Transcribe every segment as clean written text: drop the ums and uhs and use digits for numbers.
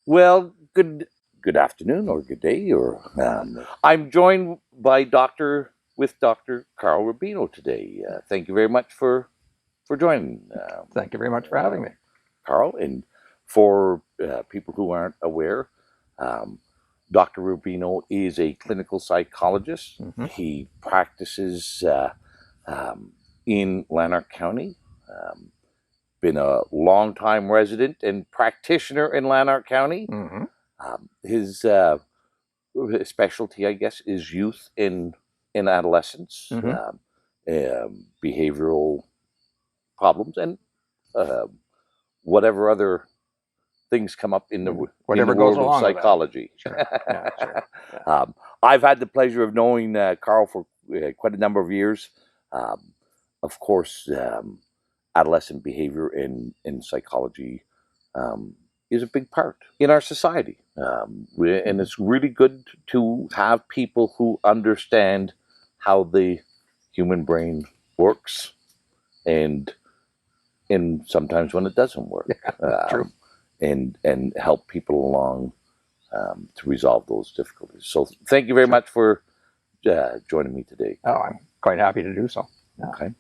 Well, good afternoon or good day, or I'm joined by Dr. Carl Rubino today. Thank you very much for joining. Thank you very much for having me, Carl. And for people who aren't aware, Dr. Rubino is a clinical psychologist. He practices in Lanark County. Been a long-time resident and practitioner in Lanark County. His specialty, I guess, is youth in adolescence, behavioral problems, and whatever other things come up in the world of psychology. Sure. Yeah, sure. I've had the pleasure of knowing Carl for quite a number of years. Of course, adolescent behavior in psychology is a big part in our society. And it's really good to have people who understand how the human brain works and sometimes when it doesn't work. True. And help people along to resolve those difficulties. So thank you very much for joining me today. Oh, I'm quite happy to do so. Yeah. Okay.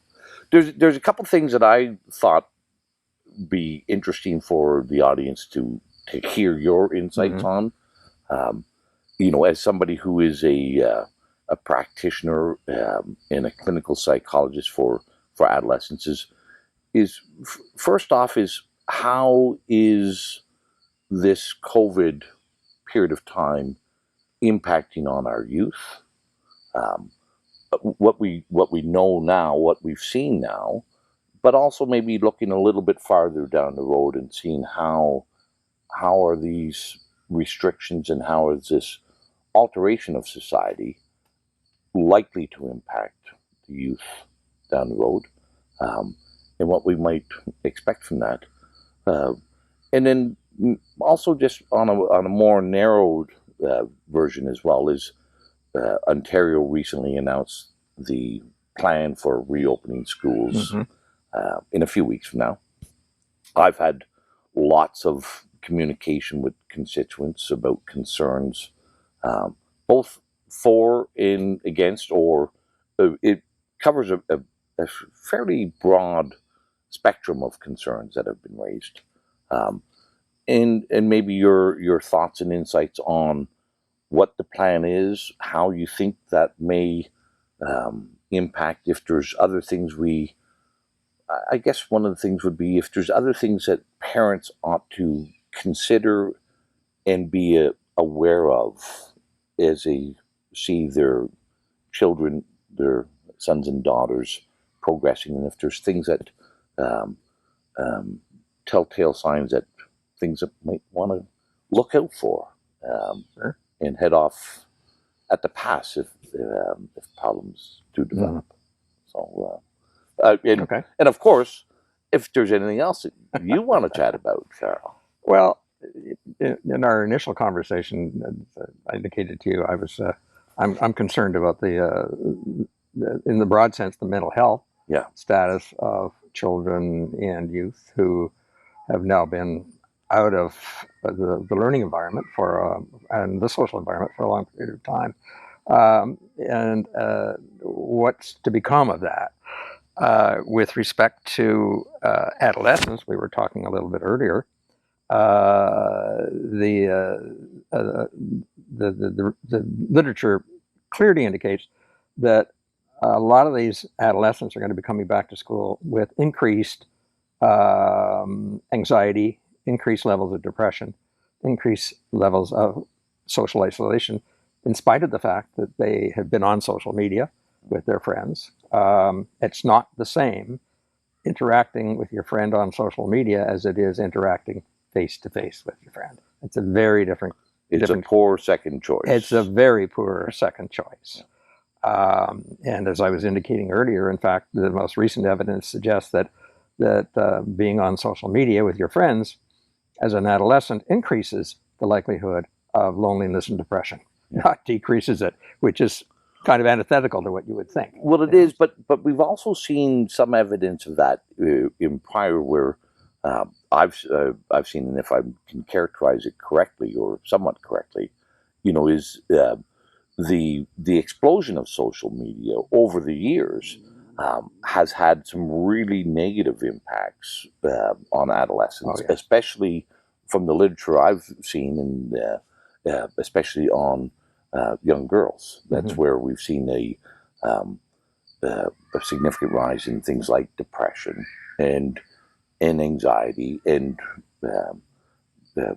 There's a couple things that I thought be interesting for the audience to hear your insights on. As somebody who is a practitioner and a clinical psychologist for adolescents, is first off is how is this COVID period of time impacting on our youth? What we know now, what we've seen now, but also maybe looking a little bit farther down the road and seeing how are these restrictions and how is this alteration of society likely to impact the youth down the road, and what we might expect from that. And then also just on a more narrowed version as well is Ontario recently announced the plan for reopening schools in a few weeks from now. I've had lots of communication with constituents about concerns, both for and against, or it covers a fairly broad spectrum of concerns that have been raised. And maybe your thoughts and insights on what the plan is, how you think that may impact, if there's other things I guess one of the things would be if there's other things that parents ought to consider and be aware of as they see their children, their sons and daughters progressing, and if there's things that telltale signs that things that might want to look out for, and head off at the pass if problems do develop. So, and of course, if there's anything else that you want to chat about, Carl. Well, in our initial conversation, I indicated to you I'm concerned about in the broad sense, the mental health status of children and youth who have now been out of the learning environment and the social environment for a long period of time, and what's to become of that. With respect to adolescence, we were talking a little bit earlier. The literature clearly indicates that a lot of these adolescents are going to be coming back to school with increased anxiety, increased levels of depression, increased levels of social isolation, in spite of the fact that they have been on social media with their friends. It's not the same interacting with your friend on social media as it is interacting face-to-face with your friend. It's a very different... It's a poor second choice. It's a very poor second choice. And as I was indicating earlier, in fact, the most recent evidence suggests that being on social media with your friends as an adolescent increases the likelihood of loneliness and depression, not decreases it, which is kind of antithetical to what you would think. Well, it is, but we've also seen some evidence of that in prior, where I've seen, and if I can characterize it correctly or somewhat correctly, is the explosion of social media over the years has had some really negative impacts on adolescents, especially from the literature I've seen, and especially on young girls. That's where we've seen a significant rise in things like depression and anxiety and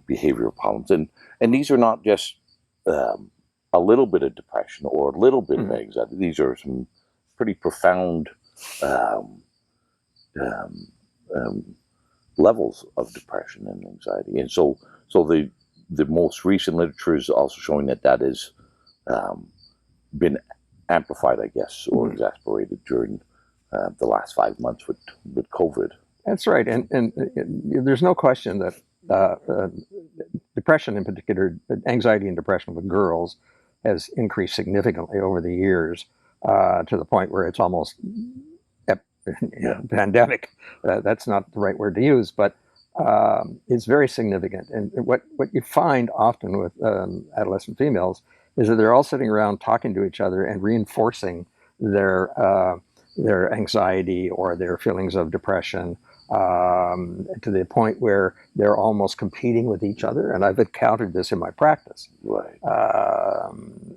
behavioral problems, and these are not just a little bit of depression or a little bit of anxiety. These are some pretty profound um, um, um, levels of depression and anxiety, and so the most recent literature is also showing that has um, been amplified, I guess, or exacerbated during the last 5 months with COVID. That's right, and there's no question that depression, in particular, anxiety and depression with girls, has increased significantly over the years to the point where it's almost pandemic. That's not the right word to use, but it's very significant. And what you find often with adolescent females is that they're all sitting around talking to each other and reinforcing their anxiety or their feelings of depression to the point where they're almost competing with each other. And I've encountered this in my practice. Right.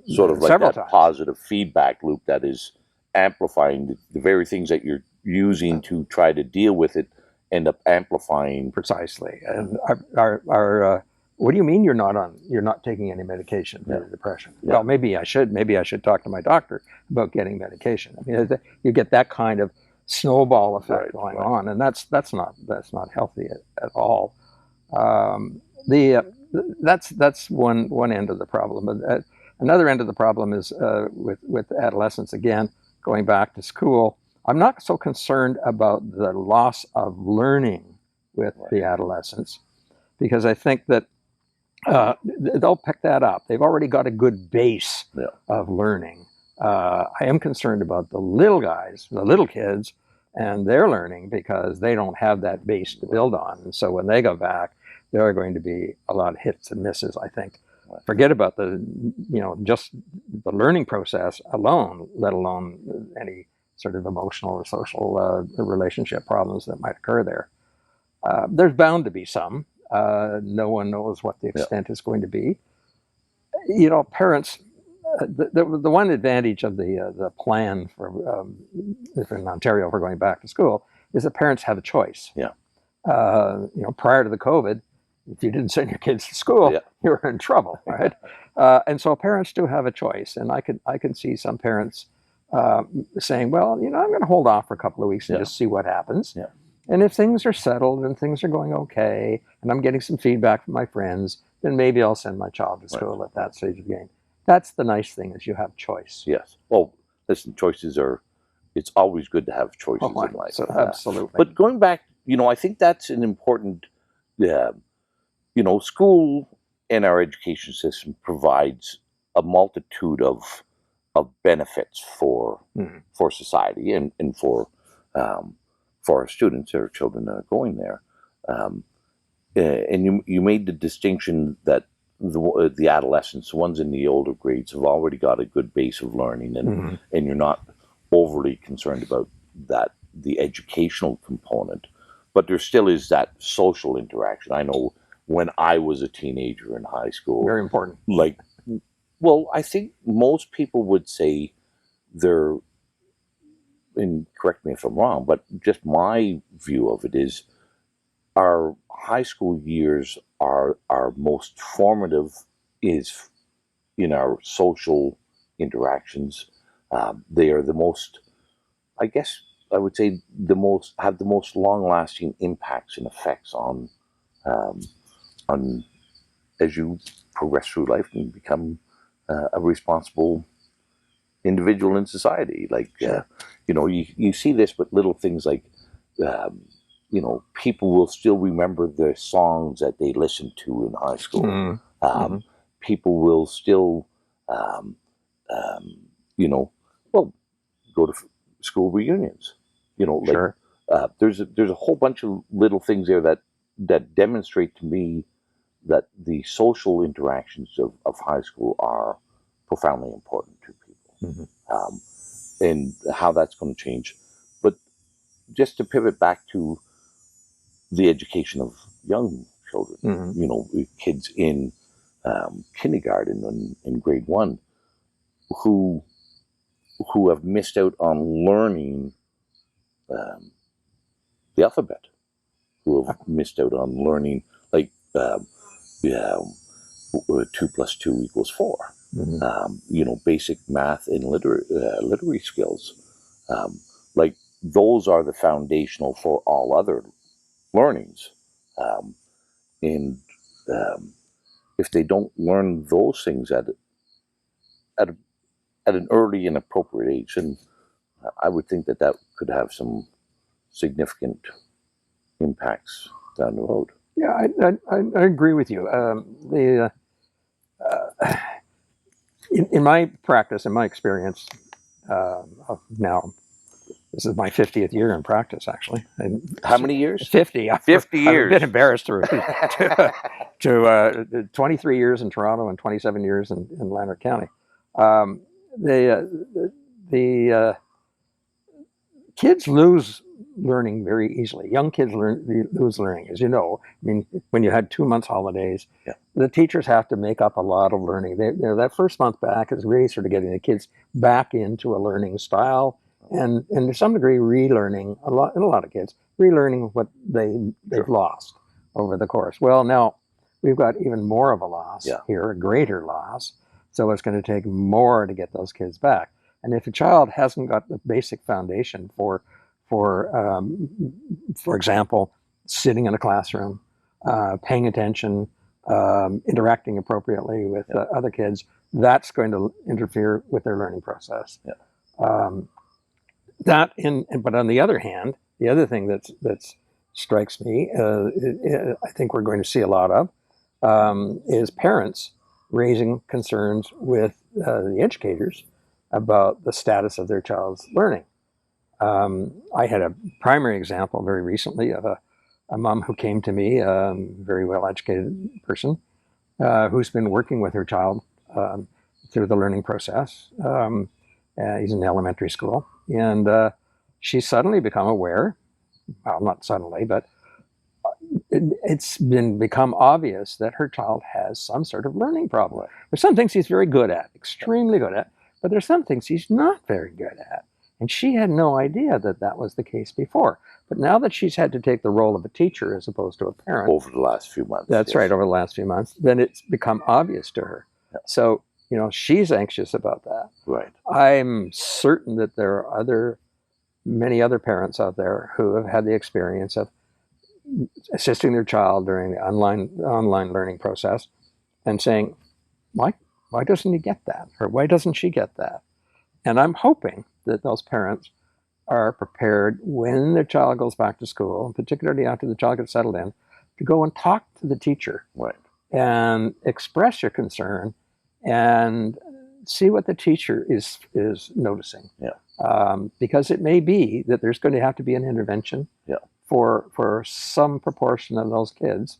Sort of like that times. Positive feedback loop that is amplifying the very things that you're using to try to deal with it end up amplifying. Precisely. And our what do you mean you're not taking any medication for depression? Yeah. Well, maybe I should talk to my doctor about getting medication. I mean, you get that kind of snowball effect going on, and that's not healthy at all. That's one end of the problem. Another end of the problem is with adolescents, again, going back to school. I'm not so concerned about the loss of learning with the adolescents, because I think that they'll pick that up. They've already got a good base of learning. I am concerned about the little guys, the little kids, and their learning, because they don't have that base to build on. And so when they go back, there are going to be a lot of hits and misses, I think. Forget about just the learning process alone, let alone any sort of emotional or social relationship problems that might occur there. There's bound to be some. No one knows what the extent is going to be. Parents, the one advantage of the plan for if in Ontario for going back to school is that parents have a choice. Prior to the COVID, if you didn't send your kids to school, you were in trouble, right? And so parents do have a choice, and I can see some parents saying, well, I'm going to hold off for a couple of weeks and just see what happens. And if things are settled and things are going okay, and I'm getting some feedback from my friends, then maybe I'll send my child to school at that stage of the game. That's the nice thing, is you have choice. Yes. Well, listen, it's always good to have choices in life. So, absolutely. But going back, I think that's an important, school and our education system provides a multitude of benefits for society and for our students or children that are going there. And you made the distinction that the adolescents, the ones in the older grades, have already got a good base of learning, and you're not overly concerned about the educational component, but there still is that social interaction. I know when I was a teenager in high school, very important. I think most people would say they're, and correct me if I'm wrong, but just my view of it is our high school years are our most formative is in our social interactions. They are the most, I guess I would say, have the most long-lasting impacts and effects on as you progress through life and become a responsible individual in society. You see this with little things like, people will still remember the songs that they listened to in high school. People will still, go to school reunions. there's a whole bunch of little things there that demonstrate to me that the social interactions of high school are profoundly important to people, and how that's going to change. But just to pivot back to the education of young children, kids in kindergarten and in grade 1 who have missed out on learning the alphabet, who have missed out on learning like yeah, 2 + 2 = 4. Basic math and literary skills. Like those are the foundational for all other learnings. And if they don't learn those things at an early and appropriate age, then I would think that could have some significant impacts down the road. Yeah, I agree with you. In my practice, in my experience, now this is my 50th year in practice, actually. And how many years? 50. 50 years. I'm a bit embarrassed to 23 years in Toronto and 27 years in Lanark County. The kids lose learning very easily. Young kids lose learning, as you know. I mean, when you had 2 months holidays, the teachers have to make up a lot of learning. That first month back is really sort of getting the kids back into a learning style, and to some degree relearning in a lot of kids relearning what they've lost over the course. Well, now we've got even more of a loss here, a greater loss. So it's going to take more to get those kids back. And if a child hasn't got the basic foundation for example, sitting in a classroom, paying attention, interacting appropriately with other kids, that's going to interfere with their learning process. But on the other hand, the other thing that strikes me, I think we're going to see a lot of, is parents raising concerns with the educators about the status of their child's learning. I had a primary example very recently of a mom who came to me, a very well-educated person, who's been working with her child through the learning process. He's in elementary school, and she's suddenly become aware, well, not suddenly, but it's become obvious that her child has some sort of learning problem. There's some things he's very good at, extremely good at, but there's some things he's not very good at. And she had no idea that was the case before. But now that she's had to take the role of a teacher as opposed to a parent. Over the last few months. That's right, over the last few months. Then it's become obvious to her. So, she's anxious about that. Right. I'm certain that there are many other parents out there who have had the experience of assisting their child during the online learning process and saying, why doesn't he get that? Or why doesn't she get that? And I'm hoping that those parents are prepared when their child goes back to school, particularly after the child gets settled in, to go and talk to the teacher and express your concern and see what the teacher is noticing. Because it may be that there's going to have to be an intervention for some proportion of those kids.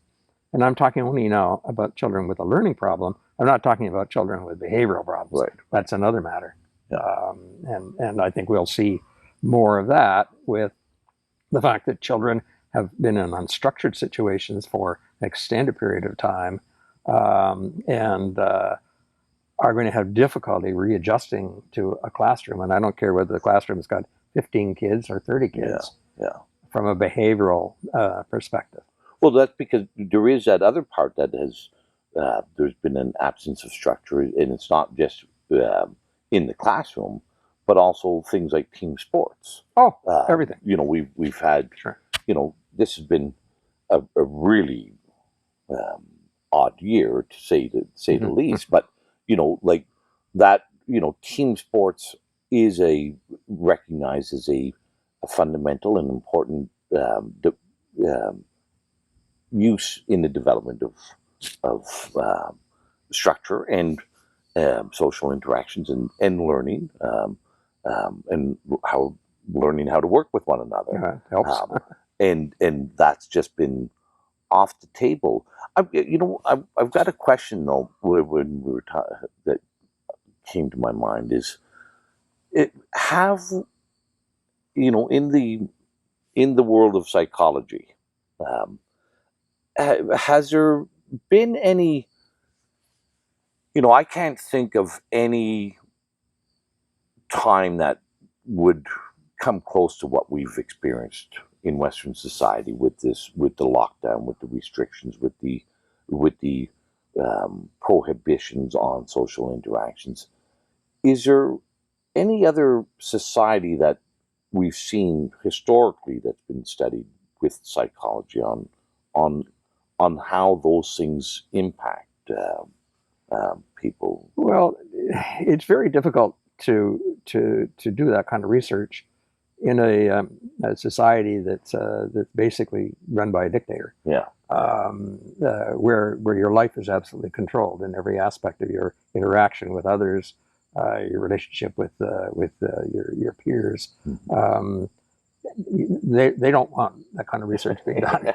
And I'm talking only now about children with a learning problem. I'm not talking about children with behavioral problems. Right. That's another matter. And I think we'll see more of that with the fact that children have been in unstructured situations for an extended period of time and are going to have difficulty readjusting to a classroom. And I don't care whether the classroom's got 15 kids or 30 kids from a behavioral perspective. Well, that's because there is that other part that has, there's been an absence of structure, and it's not just in the classroom, but also things like team sports. Oh, everything. We've had, this has been a really odd year to say the least. But like that, team sports is recognized as a fundamental and important use in the development of structure and social interactions and learning, and how learning how to work with one another. Helps. And that's just been off the table. I've got a question though. When we were that came to my mind is, have in the world of psychology, um, has there been any? I can't think of any time that would come close to what we've experienced in Western society with the lockdown, with the restrictions, with the prohibitions on social interactions. Is there any other society that we've seen historically that's been studied with psychology on on how those things impact people? Well, it's very difficult to do that kind of research in a society that's basically run by a dictator. Yeah. Where your life is absolutely controlled in every aspect of your interaction with others, your relationship with your peers. Mm-hmm. They don't want that kind of research being done,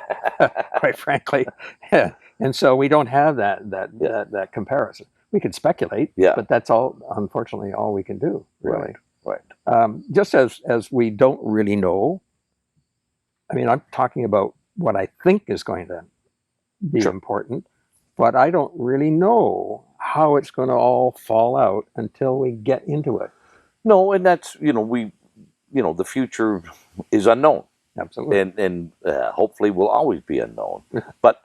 quite frankly. And so we don't have that comparison. We can speculate, but that's all, unfortunately, all we can do, really. Right. Just as we don't really know. I mean, I'm talking about what I think is going to be important, but I don't really know how it's going to all fall out until we get into it. No, and that's the future is unknown. Absolutely. And hopefully will always be unknown. but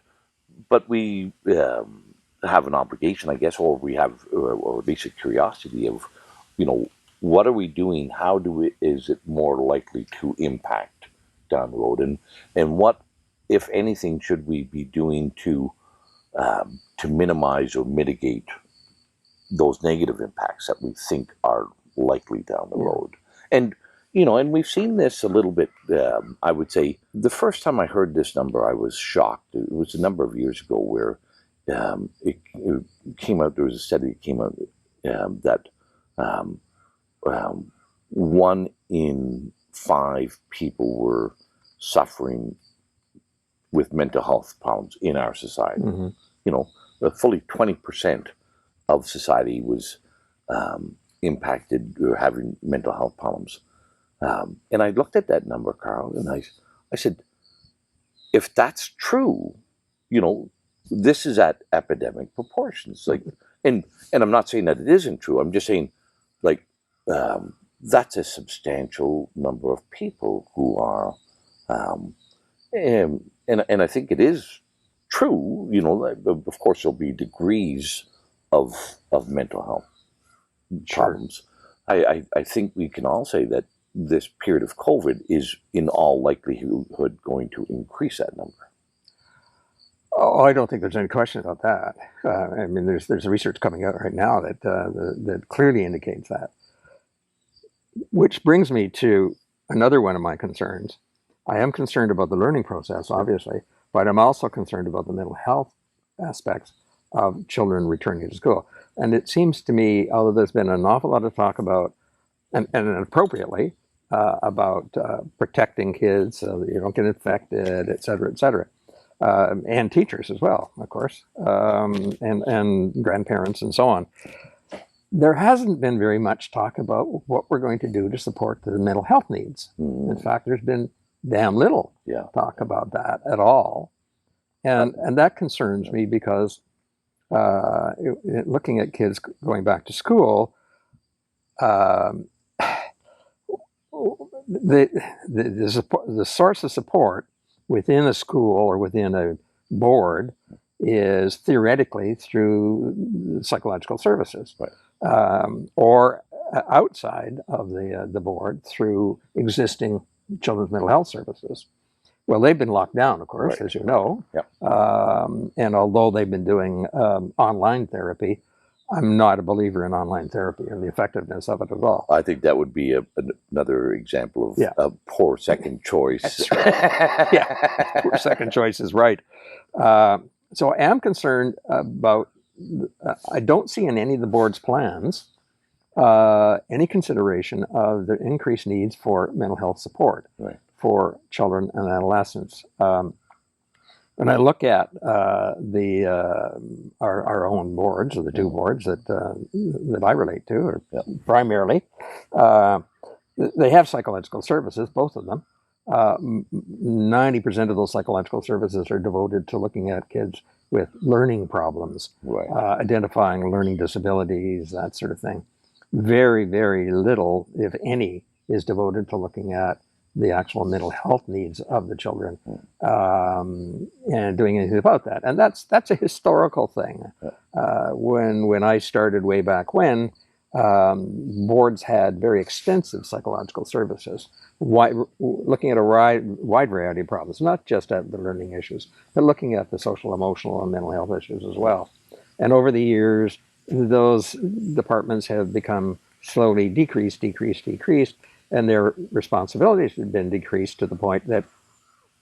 we have an obligation, I guess, or we have, or at least a curiosity of, what are we doing? How is it more likely to impact down the road? And what, if anything, should we be doing to minimize or mitigate those negative impacts that we think are likely down the road? And and we've seen this a little bit. I would say the first time I heard this number, I was shocked. It was a number of years ago where it came out. There was a study that came out that 1 in 5 people were suffering with mental health problems in our society. Mm-hmm. Fully 20% of society was impacted or having mental health problems. And I looked at that number, Carl, and I said, if that's true, this is at epidemic proportions. Like, and I'm not saying that it isn't true. I'm just saying, like, that's a substantial number of people who are, and I think it is true. Of course, there'll be degrees of mental health problems. I think we can all say that this period of COVID is in all likelihood going to increase that number. Oh, I don't think there's any question about that. I mean, there's research coming out right now that clearly indicates that. Which brings me to another one of my concerns. I am concerned about the learning process, obviously, but I'm also concerned about the mental health aspects of children returning to school. And it seems to me, although there's been an awful lot of talk about, and appropriately, about protecting kids so that you don't get infected, et cetera, and teachers as well, of course, and grandparents and so on. There hasn't been very much talk about what we're going to do to support the mental health needs. In fact, there's been damn little talk about that at all. And that concerns me because looking at kids going back to school, the source of support within a school or within a board is theoretically through psychological services, or outside of the board through existing children's mental health services. Well, they've been locked down, of course, as you know. And although they've been doing online therapy, I'm not a believer in online therapy and the effectiveness of it at all. I think that would be another example of a poor second choice. That's right. Poor second choice is right. So I am concerned about, I don't see in any of the board's plans any consideration of the increased needs for mental health support for children and adolescents. When I look at our own boards, or the two boards that I relate to, or primarily, they have psychological services, both of them. 90% of those psychological services are devoted to looking at kids with learning problems, identifying learning disabilities, that sort of thing. Very, very little, if any, is devoted to looking at the actual mental health needs of the children, and doing anything about that. And that's a historical thing. When I started way back when, boards had very extensive psychological services, looking at a wide variety of problems, not just at the learning issues, but looking at the social, emotional, and mental health issues as well. And over the years, those departments have become slowly decreased, and their responsibilities have been decreased to the point that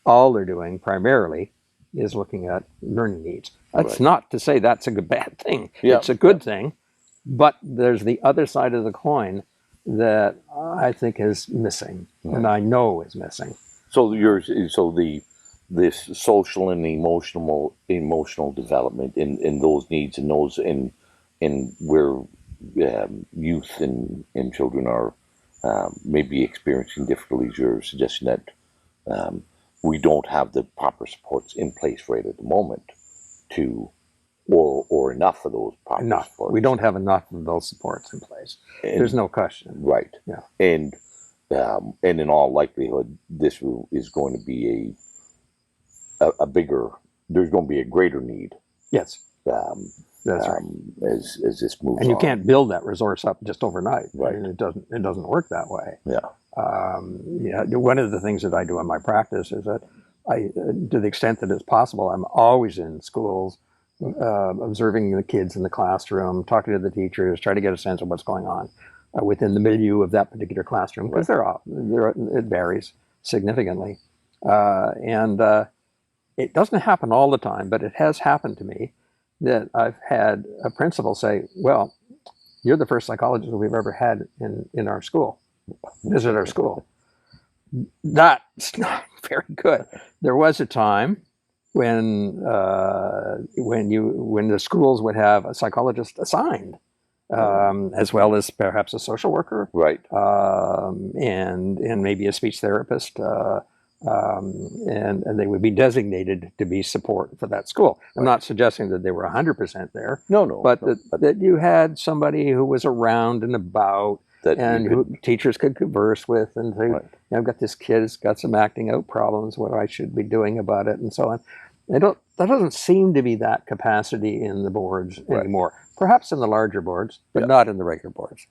all they're doing primarily is looking at learning needs. That's not to say that's a bad thing. It's a good thing, but there's the other side of the coin that I think is missing, and I know is missing. So this social and emotional development in those needs and those in where youth and children are maybe experiencing difficulties, you're suggesting that we don't have the proper supports in place right at the moment or enough of those proper supports. We don't have enough of those supports in place. There's no question. Right. Yeah. And in all likelihood, this is going to be there's going to be a greater need. Yes. That's right. As this moves on. And you can't build that resource up just overnight. Right. I mean, it doesn't work that way. Yeah. One of the things that I do in my practice is that to the extent that it's possible, I'm always in schools, observing the kids in the classroom, talking to the teachers, try to get a sense of what's going on within the milieu of that particular classroom, because it varies significantly. And it doesn't happen all the time, but it has happened to me that I've had a principal say, well, you're the first psychologist we've ever had in our school, visit our school. That's not very good. There was a time when the schools would have a psychologist assigned, as well as perhaps a social worker, and maybe a speech therapist, and they would be designated to be support for that school. I'm not suggesting that they were 100% there. But that you had somebody who was around and about, and who teachers could converse with and say, I've got this kid who's got some acting out problems, what I should be doing about it, and so on. That doesn't seem to be that capacity in the boards anymore. Perhaps in the larger boards, but not in the regular boards.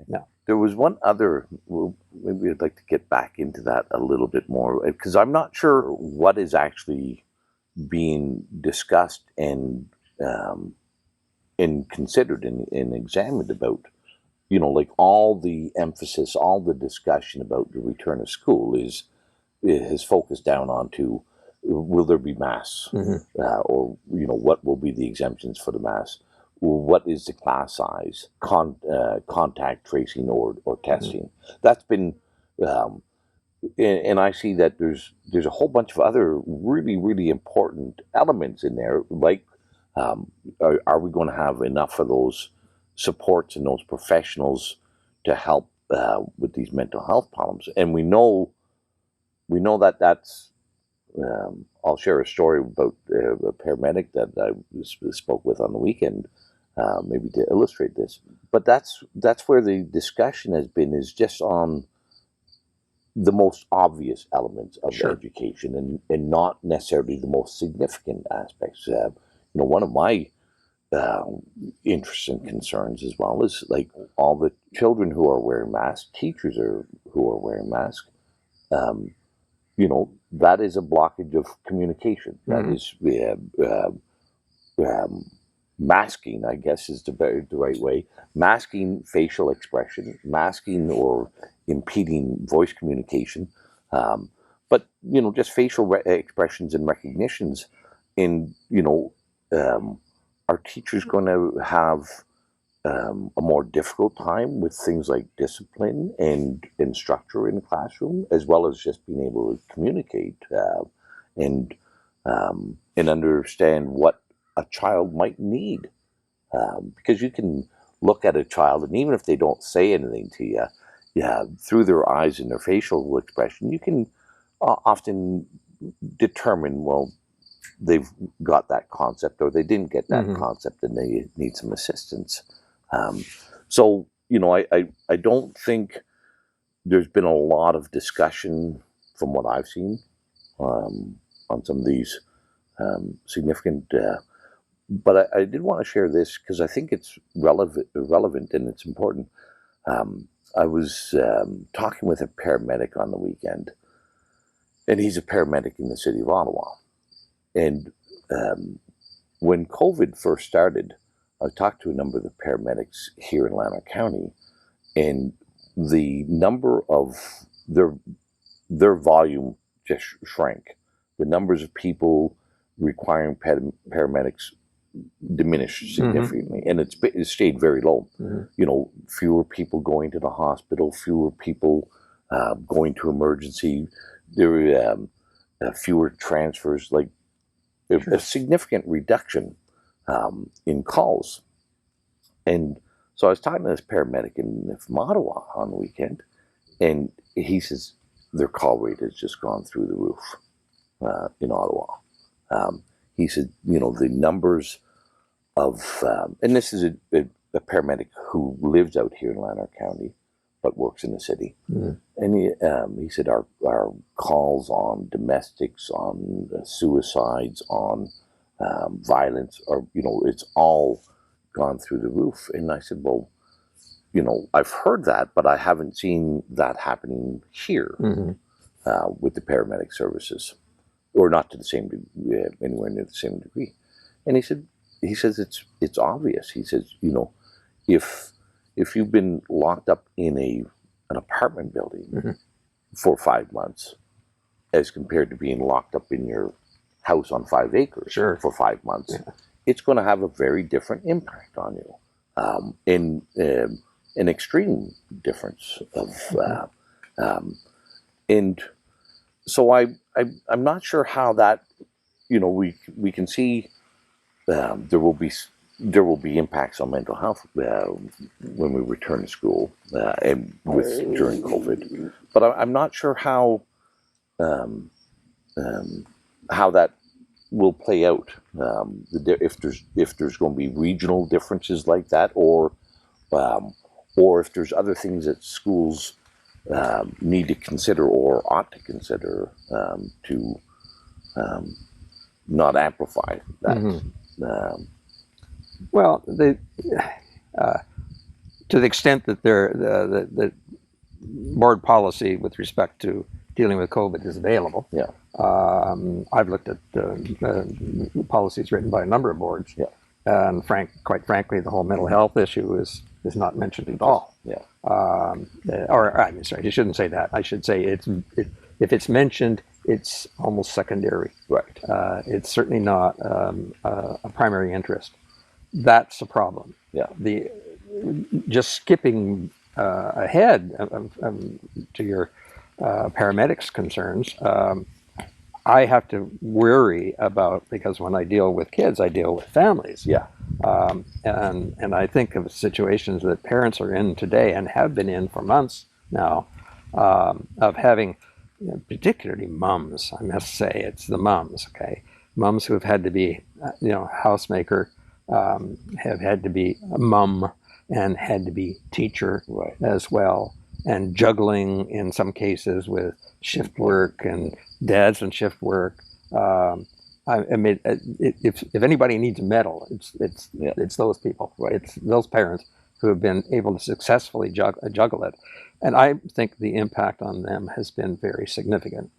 No. There was one other, maybe I'd like to get back into that a little bit more, because I'm not sure what is actually being discussed and considered and examined about, like all the emphasis, all the discussion about the return of school is focused down onto, will there be masks, or what will be the exemptions for the masks? What is the class size, contact tracing or testing? That's been, and I see that there's a whole bunch of other really, really important elements in there, like are we going to have enough of those supports and those professionals to help with these mental health problems? And we know that that's, I'll share a story about a paramedic that I spoke with on the weekend, maybe to illustrate this. But that's where the discussion has been, is just on the most obvious elements of education and not necessarily the most significant aspects. One of my interests and concerns as well is like all the children who are wearing masks, teachers who are wearing masks. That is a blockage of communication. That is masking, I guess, is the right way. Masking facial expression, masking or impeding voice communication. But just facial expressions and recognitions. Are teachers going to have a more difficult time with things like discipline and structure in the classroom, as well as just being able to communicate and and understand what a child might need. Because you can look at a child, and even if they don't say anything to you, yeah, through their eyes and their facial expression, you can often determine, well, they've got that concept or they didn't get that concept and they need some assistance. So, I don't think there's been a lot of discussion from what I've seen on some of these significant. But I did want to share this because I think it's relevant and it's important. I was talking with a paramedic on the weekend, and he's a paramedic in the city of Ottawa. And when COVID first started, I talked to a number of the paramedics here in Lanark County, and the number of their volume just shrank. The numbers of people requiring paramedics diminished significantly, and it stayed very low. Fewer people going to the hospital, fewer people going to emergency. There were fewer transfers, like a significant reduction in calls. And so I was talking to this paramedic from Ottawa on the weekend, and he says their call rate has just gone through the roof in Ottawa. He said, the numbers of, and this is a paramedic who lives out here in Lanark County, but works in the city. And he said our calls on domestics, on suicides, on violence, it's all gone through the roof. And I said, well, I've heard that, but I haven't seen that happening here with the paramedic services, or not to the same degree, anywhere near the same degree. And he says it's obvious. He says, if you've been locked up in an apartment building for 5 months, as compared to being locked up in your house on 5 acres for 5 months, it's going to have a very different impact on you, in an extreme difference of, and so I'm not sure how that, we can see there will be impacts on mental health when we return to school and during COVID, but I'm not sure how that will play out. If there's going to be regional differences like that, or if there's other things that schools need to consider or ought to consider to not amplify that. Well, to the extent that the board policy with respect to dealing with COVID is available. I've looked at policies written by a number of boards, and quite frankly, the whole mental health issue is not mentioned at all. Or I'm sorry, I shouldn't say that. I should say if it's mentioned, it's almost secondary. It's certainly not a primary interest. That's a problem. Just skipping ahead to your paramedics concerns, I have to worry about, because when I deal with kids, I deal with families. And I think of situations that parents are in today and have been in for months now, of having, particularly moms. I must say, it's the moms. Moms who have had to be, housemaker, have had to be a mom, and had to be teacher as well, and juggling in some cases with shift work and dads and shift work. I mean, if anybody needs a medal, it's those people. It's those parents who have been able to successfully juggle it, and I think the impact on them has been very significant.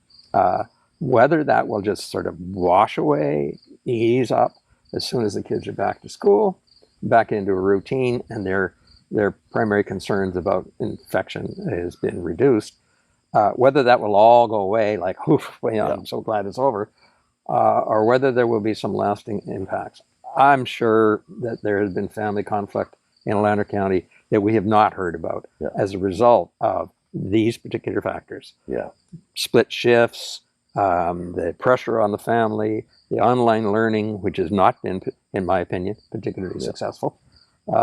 Whether that will just sort of wash away, ease up as soon as the kids are back to school, back into a routine, and their primary concerns about infection has been reduced. Whether that will all go away, like, I'm so glad it's over, or whether there will be some lasting impacts. I'm sure that there has been family conflict in Lander County that we have not heard about as a result of these particular factors. Yeah. Split shifts, the pressure on the family, the online learning, which has not been, in my opinion, particularly successful. As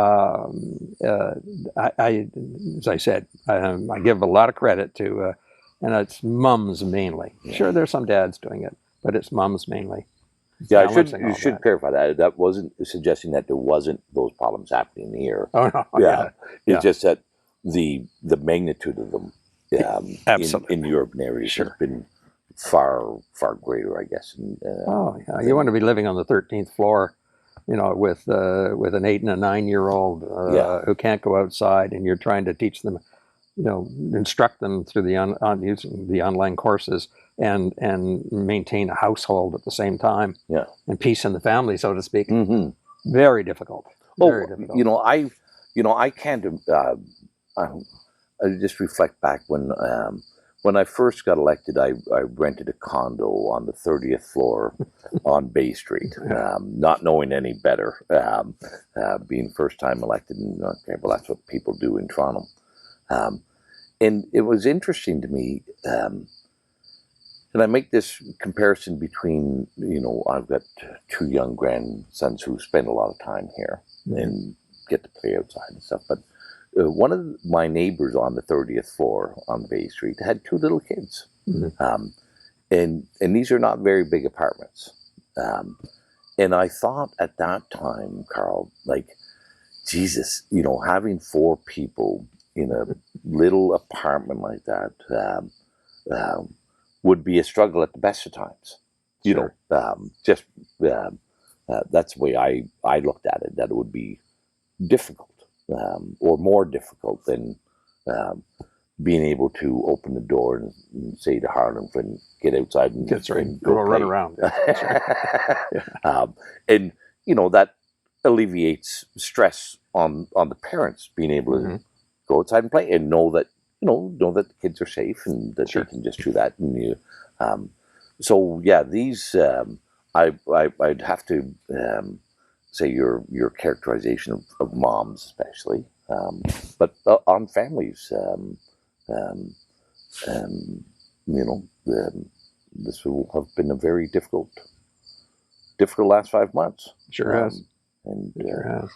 I said, I give a lot of credit to, and it's mums mainly. Yeah. Sure, there's some dads doing it, but it's mums mainly. Yeah, you should clarify that. That wasn't suggesting that there wasn't those problems happening here. Oh no, yeah. It's just that the magnitude of them in the urban areas has been far greater, I guess. You want to be living on the 13th floor, with an 8 and a 9-year-old who can't go outside, and you're trying to teach them, instruct them through using the online courses and maintain a household at the same time. Yeah. And peace in the family, so to speak. Mm-hmm. Very difficult. Very difficult. I can't. I just reflect back when I first got elected, I rented a condo on the 30th floor on Bay Street, not knowing any better, being first time elected. And okay, well, that's what people do in Toronto. And it was interesting to me. And I make this comparison between, I've got 2 young grandsons who spend a lot of time here and get to play outside and stuff. But one of my neighbors on the 30th floor on Bay Street had 2 little kids. Mm-hmm. And these are not very big apartments. And I thought at that time, Carl, like, Jesus, having 4 people in a little apartment like that would be a struggle at the best of times. That's the way I looked at it, that it would be difficult. Or more difficult than being able to open the door and say to Harlan, "Friend, get outside and go run around." And that alleviates stress on the parents being able to go outside and play and know that the kids are safe and that they can just do that. And these I'd have to. Say your characterization of moms, especially, but on families, this will have been a very difficult last 5 months. Sure has, and sure has.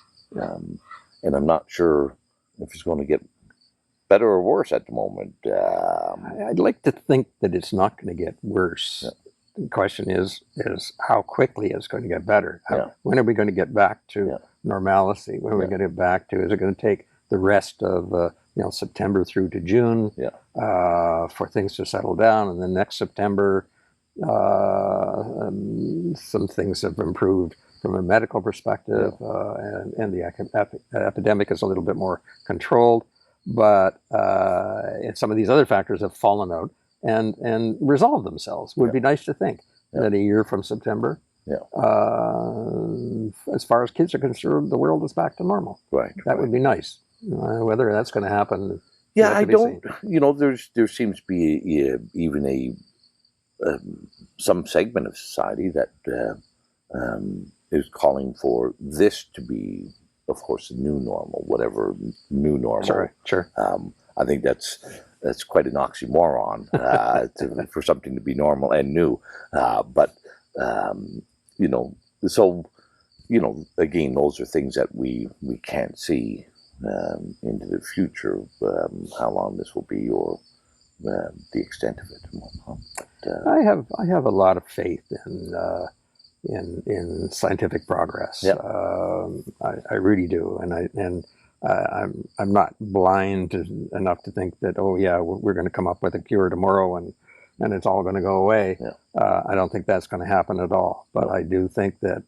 And I'm not sure if it's going to get better or worse at the moment. I'd like to think that it's not going to get worse. Yeah. The question is how quickly it's going to get better. When are we going to get back to normalcy? When are we going to get back to? Is it going to take the rest of September through to June for things to settle down, and then next September some things have improved from a medical perspective, and the epidemic is a little bit more controlled, but some of these other factors have fallen out and resolve themselves. Would be nice to think that a year from September, as far as kids are concerned, the world is back to normal. Right. That would be nice. Whether that's going to happen. Yeah, I don't. There seems to be even some segment of society that is calling for this to be, of course, the new normal, whatever new normal. Sure. I think that's quite an oxymoron for something to be normal and new. Again, those are things that we can't see into the future, how long this will be or the extent of it. I have a lot of faith in scientific progress. I really do, and I'm not blind enough to think that we're going to come up with a cure tomorrow and it's all going to go away. I don't think that's going to happen at all. But I do think that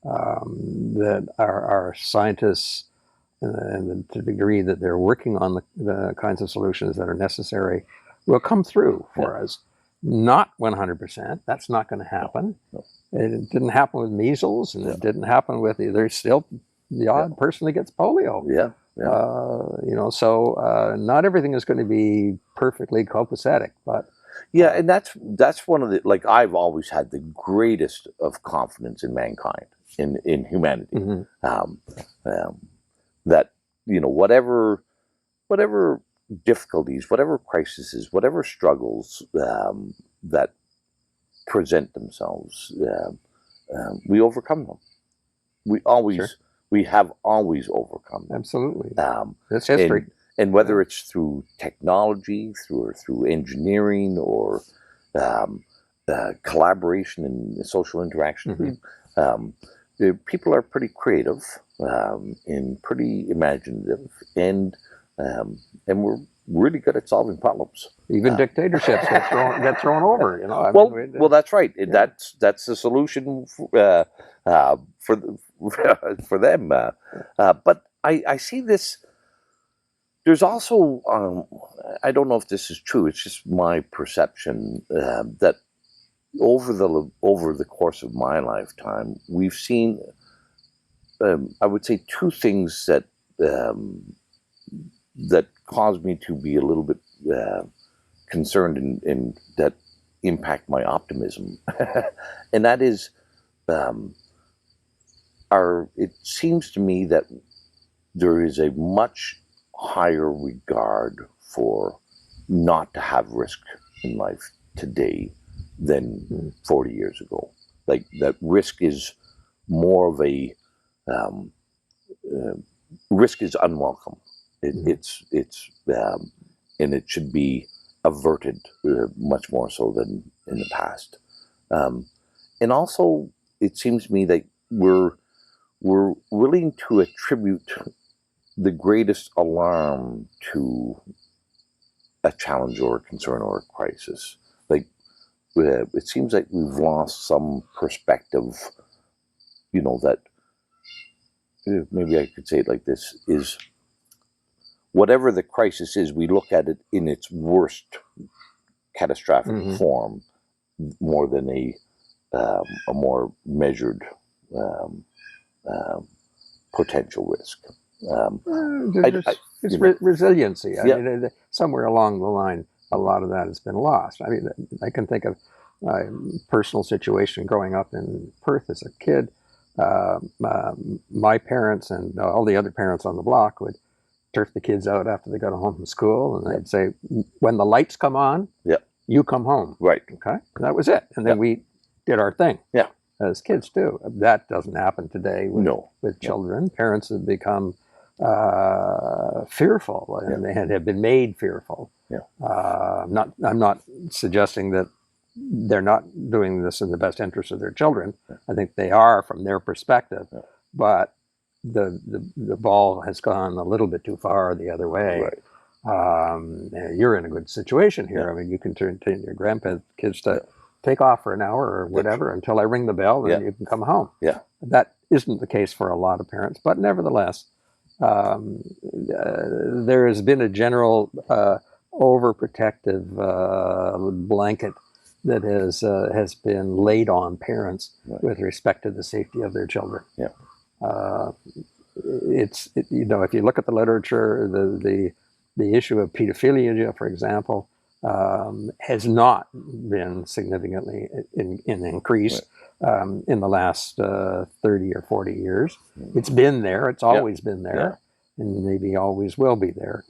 that our scientists, and to the degree that they're working on the kinds of solutions that are necessary, will come through for us. Not 100%. That's not going to happen. No. It didn't happen with measles, and it didn't happen with. There's still the odd person that gets polio. So not everything is going to be perfectly copacetic, but and that's one of the, like, I've always had the greatest of confidence in mankind, in humanity. that, whatever difficulties, whatever crises, whatever struggles that present themselves, we overcome them. We have always overcome them. Absolutely. That's history. And whether it's through technology, through engineering, or collaboration and social interaction, people are pretty creative and pretty imaginative, and we're really good at solving problems. Even dictatorships get thrown over. Well, that's right. Yeah. That's the solution for them. But I see this. There's also I don't know if this is true. It's just my perception that over the course of my lifetime, we've seen, I would say, two things that cause me to be a little bit concerned and that impact my optimism, and that is, it seems to me that there is a much higher regard for not to have risk in life today than 40 years ago. Like, that risk is more of a risk is unwelcome. It's and it should be averted much more so than in the past. And also, it seems to me that we're willing to attribute the greatest alarm to a challenge or a concern or a crisis. Like, it seems like we've lost some perspective, that maybe I could say it like this, is whatever the crisis is, we look at it in its worst catastrophic form more than a more measured potential risk. Resiliency. I mean, somewhere along the line, a lot of that has been lost. I mean, I can think of my personal situation growing up in Perth as a kid. My parents and all the other parents on the block would turf the kids out after they got home from school, and they'd say, when the lights come on, you come home. Right. Okay? And that was it. And then we did our thing. Yeah. As kids do. That doesn't happen today with children. Parents have become fearful, and they have been made fearful. Yeah. I'm not suggesting that they're not doing this in the best interest of their children. I think they are from their perspective, but the ball has gone a little bit too far the other way. Right. You're in a good situation here. I mean, you can turn your grandkids to take off for an hour or whatever until I ring the bell, and you can come home. Yeah. That isn't the case for a lot of parents, but nevertheless, there has been a general overprotective blanket that has been laid on parents with respect to the safety of their children. Yeah. If you look at the literature, the issue of pedophilia, for example, has not been significantly in increase in the last 30 or 40 years. It's been there. It's always been there, and maybe always will be there.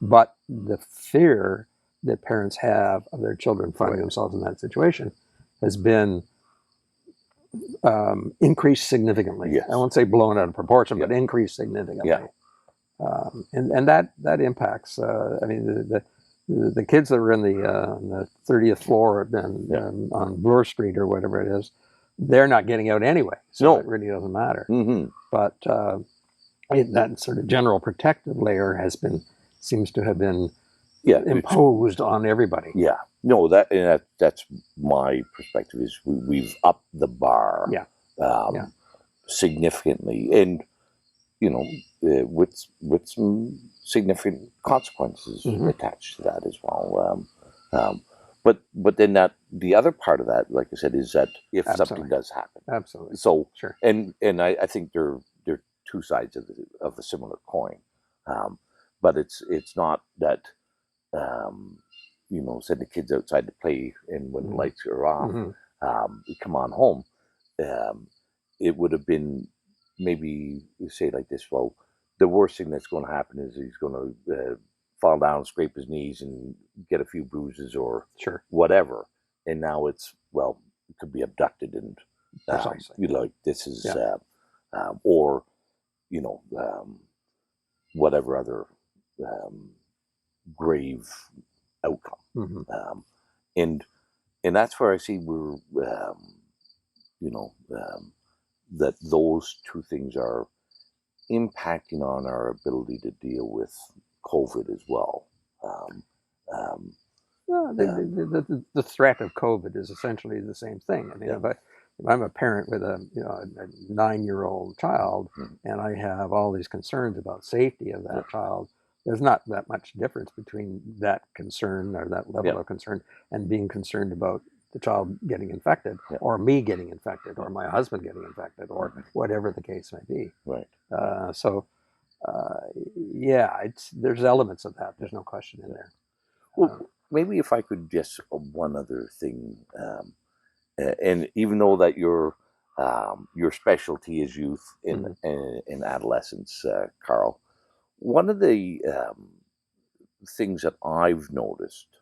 But the fear that parents have of their children finding themselves in that situation has been increased significantly. Yes. I won't say blown out of proportion, but increased significantly. Yeah. And that impacts. I mean, the kids that are in the 30th floor on Bloor Street or whatever it is, they're not getting out anyway. So it really doesn't matter. But that sort of general protective layer seems to have been imposed on everybody. Yeah. No, that's my perspective. Is we've upped the bar significantly, and with some significant consequences attached to that as well. But then the other part of that, like I said, is that if something does happen, So sure, and I think they're two sides of a similar coin. But it's not that send the kids outside to play, and when the lights are off, we come on home. It would have been maybe say like this. Well, the worst thing that's going to happen is he's going to fall down, scrape his knees, and get a few bruises or Sure. whatever. And now it's, well, it could be abducted, and Precisely. you know, like this is, Yeah. or you know, whatever other grave outcome. And that's where I see we're, you know, that those two things are impacting on our ability to deal with COVID as well. Yeah, the threat of COVID is essentially the same thing. I mean, if I'm a parent with a 9-year-old child, and I have all these concerns about safety of that child, there's not that much difference between that concern or that level of concern and being concerned about the child getting infected, or me getting infected, or my husband getting infected, or whatever the case may be. Right. There's elements of that. There's no question in there. Well, maybe if I could just one other thing, and even though that your specialty is youth and adolescence, Carl, one of the things that I've noticed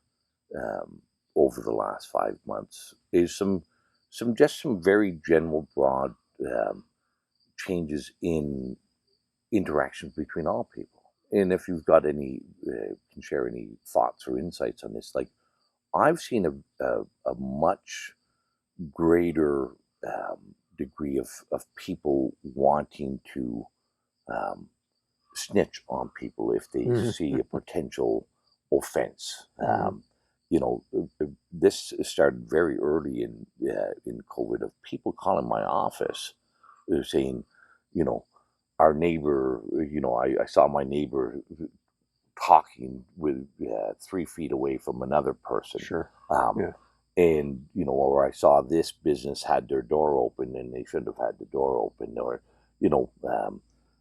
over the last 5 months is some very general, broad changes in interactions between all people. And if you've got any, can share any thoughts or insights on this, like I've seen a much greater degree of people wanting to snitch on people if they see a potential offense. You know, this started very early in COVID, of people calling my office, saying, you know, our neighbor, you know, I saw my neighbor talking with 3 feet away from another person. Sure. And, you know, or I saw this business had their door open and they shouldn't have had the door open, or, you know,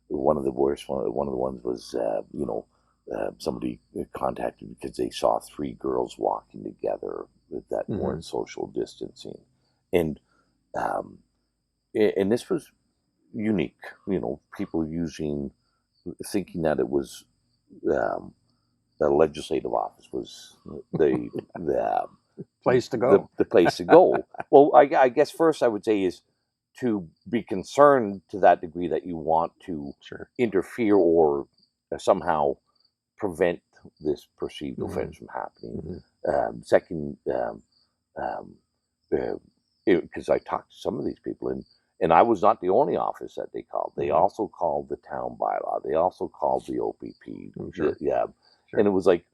one of the worst one of the ones was, you know, somebody contacted because they saw 3 girls walking together that weren't social distancing. And this was unique, you know, people thinking that it was the legislative office was the place to go. The place to go. Well, I guess first I would say is to be concerned to that degree that you want to interfere or somehow prevent this perceived offense from happening. Second, because I talked to some of these people, and I was not the only office that they called. They also called the town bylaw. They also called the OPP. And it was like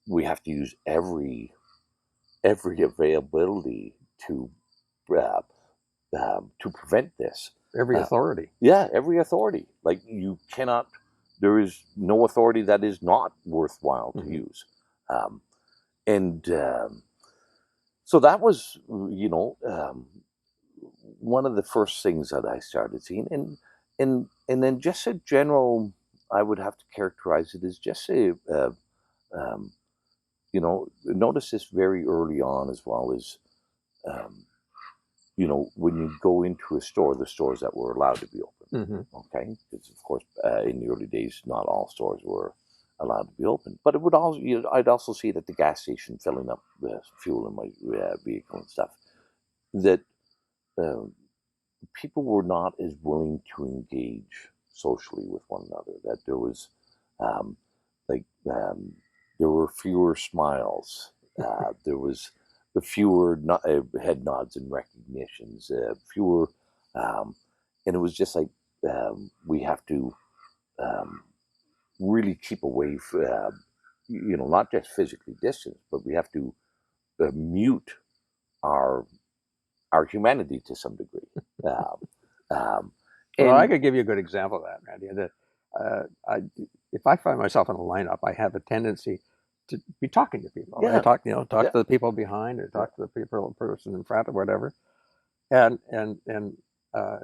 we have to use every availability to prevent this. Every authority. Every authority. Like you cannot. There is no authority that is not worthwhile to use. So that was, you know, one of the first things that I started seeing, and then just a general, I would have to characterize it as just a, you know, notice this very early on as well as, you know, when you go into a store, the stores that were allowed to be open, okay, because of course in the early days not all stores were allowed to be open, but it would also, you know, I'd also see it at the gas station filling up the fuel in my vehicle and stuff, that people were not as willing to engage socially with one another, that there was there were fewer smiles, there was fewer head nods and recognitions, fewer, and it was just like we have to really keep away from, you know, not just physically distance, but we have to mute our humanity to some degree. Well, I could give you a good example of that, Randy. If I find myself in a lineup, I have a tendency to be talking to people. I talk to the people behind, or talk to the person in front, or whatever. And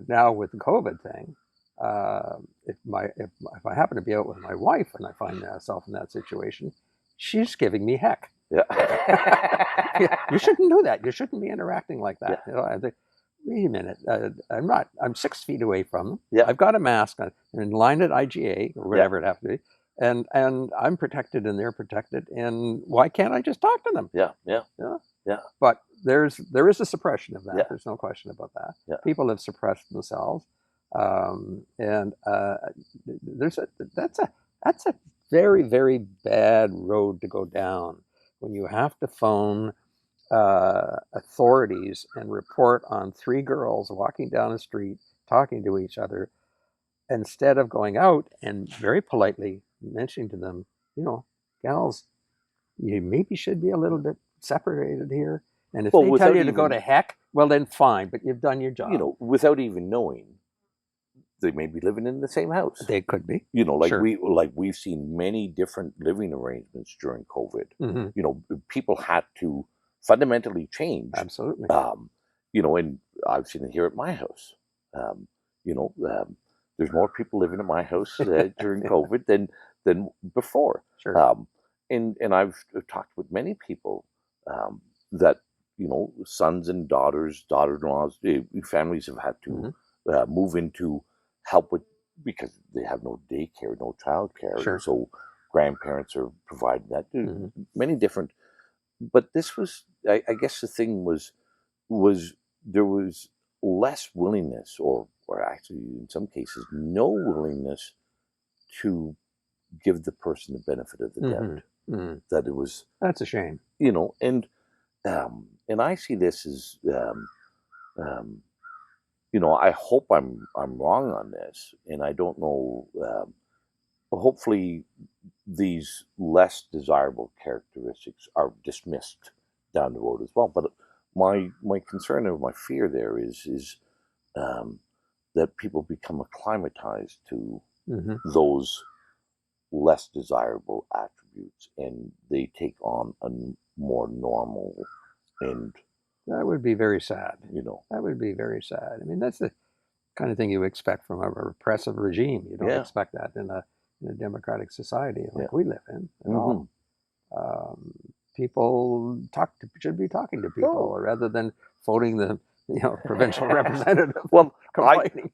now with the COVID thing, if I happen to be out with my wife and I find myself in that situation, she's giving me heck. You shouldn't do that. You shouldn't be interacting like that. You know, wait a minute, I'm 6 feet away from them. Yeah. I've got a mask on, I'm in line at IGA or whatever it has to be. And I'm protected and they're protected. And why can't I just talk to them? Yeah. But there is a suppression of that. Yeah. There's no question about that. Yeah. People have suppressed themselves. And that's a very, very bad road to go down when you have to phone authorities and report on 3 girls walking down the street talking to each other, instead of going out and very politely mentioning to them, gals, you maybe should be a little bit separated here. And if they tell you to go to heck, well then fine, but you've done your job. Without even knowing, they may be living in the same house. They could be. Sure. We've seen many different living arrangements during COVID. Mm-hmm. People had to fundamentally change. Absolutely. And I've seen it here at my house. There's more people living in my house during COVID than before. Sure. And I've talked with many people that sons and daughters, daughter-in-laws, families have had to move into help with, because they have no daycare, no childcare. Sure. So grandparents are providing that. Many different. But this was, I guess, the thing was there was less willingness, or actually in some cases no willingness, to give the person the benefit of the doubt. That it was, that's a shame. And I see this as I hope I'm wrong on this, and I don't know. Hopefully, these less desirable characteristics are dismissed down the road as well. But my concern or my fear there is that people become acclimatized to those less desirable attributes, and they take on a more normal, and that would be very sad. That would be very sad. I mean, that's the kind of thing you expect from a repressive regime. You don't expect that in a democratic society like we live in at all. People should be talking to people rather than voting the provincial representative. Well,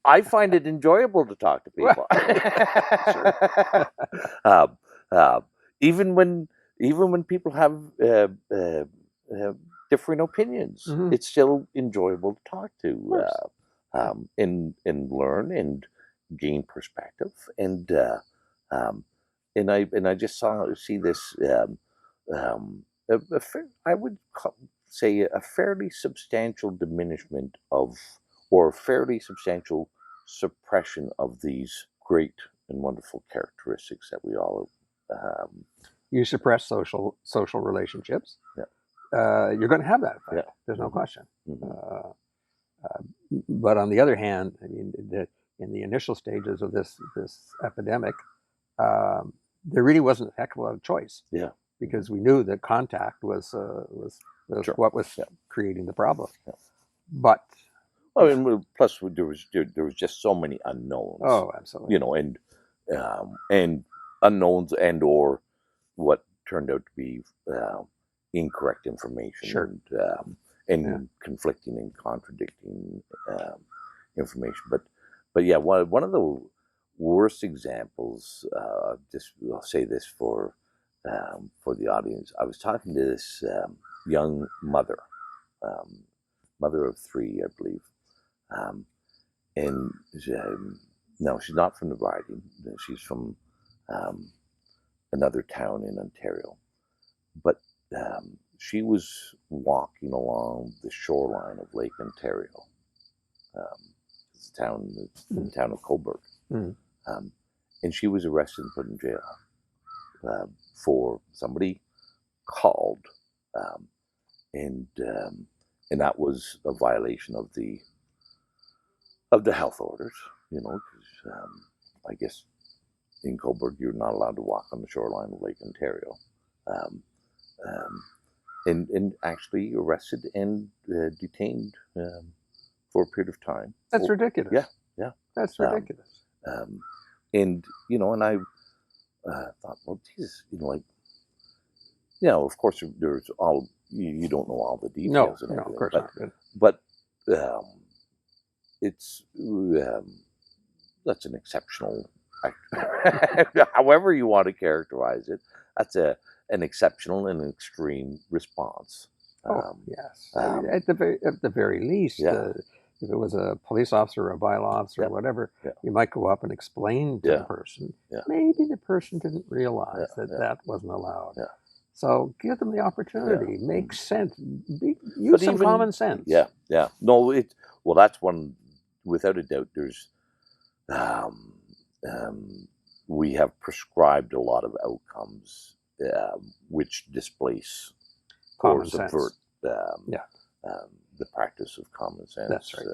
I find it enjoyable to talk to people. Even when people have differing opinions, it's still enjoyable to talk to, and learn and gain perspective. And I just see this. I would say a fairly substantial diminishment of, or a fairly substantial suppression of these great and wonderful characteristics that we all have. You suppress social relationships. You're going to have that effect. There's no question. But on the other hand, I mean, in the initial stages of this epidemic, there really wasn't a heck of a lot of choice. Because we knew that contact was what was creating the problem. But plus there was just so many unknowns. Oh, absolutely. And unknowns, and or what turned out to be incorrect information. And conflicting and contradicting information. But yeah, one of the worst examples. I'll say this for the audience. I was talking to this young mother of 3, I believe, and no, she's not from the riding. She's from another town in Ontario, but she was walking along the shoreline of Lake Ontario. It's the town of Coburg, and she was arrested and put in jail. For somebody called, and that was a violation of the health orders. Because I guess in Coburg you're not allowed to walk on the shoreline of Lake Ontario, and actually arrested and detained for a period of time. That's ridiculous. Yeah, that's ridiculous. And I thought, well, Jesus, of course, there's all, you don't know all the details. No, of course not. But it's that's an exceptional, however you want to characterize it. That's an exceptional and an extreme response. Yes. At the very least, if it was a police officer or a bylaw officer or whatever, you might go up and explain to the person. Maybe the person didn't realize that wasn't allowed. So give them the opportunity. Make sense. Use some common sense. Yeah. No, well, that's one, without a doubt. There's, we have prescribed a lot of outcomes which displace or subvert the practice of common sense. That's right.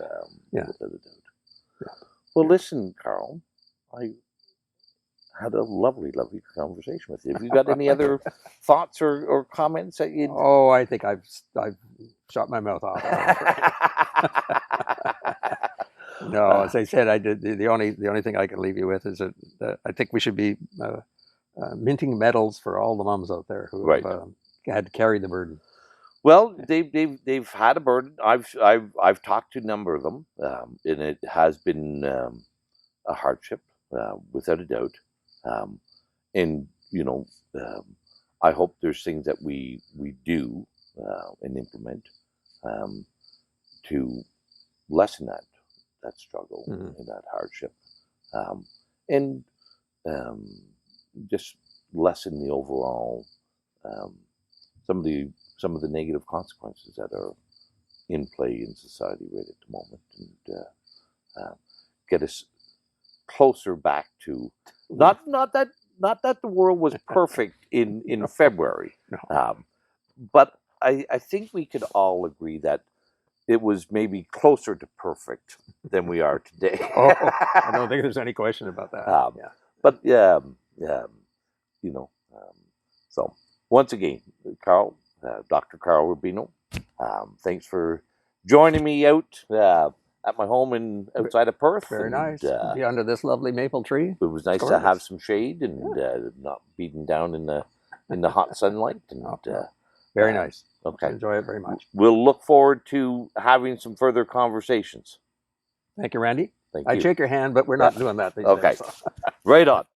Without a doubt. Well, listen, Carl, I had a lovely conversation with you. Have you got any other thoughts or comments that you? Oh, I think I've shot my mouth off. No, as I said, I did. The only thing I can leave you with is that I think we should be minting medals for all the mums out there who have had to carry the burden. Well, they've had a burden. I've talked to a number of them, and it has been a hardship, without a doubt. And I hope there's things that we do and implement to lessen that struggle and that hardship, and just lessen the overall some of the negative consequences that are in play in society right at the moment, and get us closer back to not that the world was perfect in February, but I think we could all agree that it was maybe closer to perfect than we are today. I don't think there's any question about that. But so once again, Carl, Dr. Carl Rubino, thanks for joining me out at my home outside of Perth. Very nice. Be under this lovely maple tree. It was nice to have some shade and not beaten down in the hot sunlight. And very nice. Okay. Enjoy it very much. We'll look forward to having some further conversations. Thank you, Randy. Thank you. I'd shake your hand, but we're not doing that these days. Okay. Right on.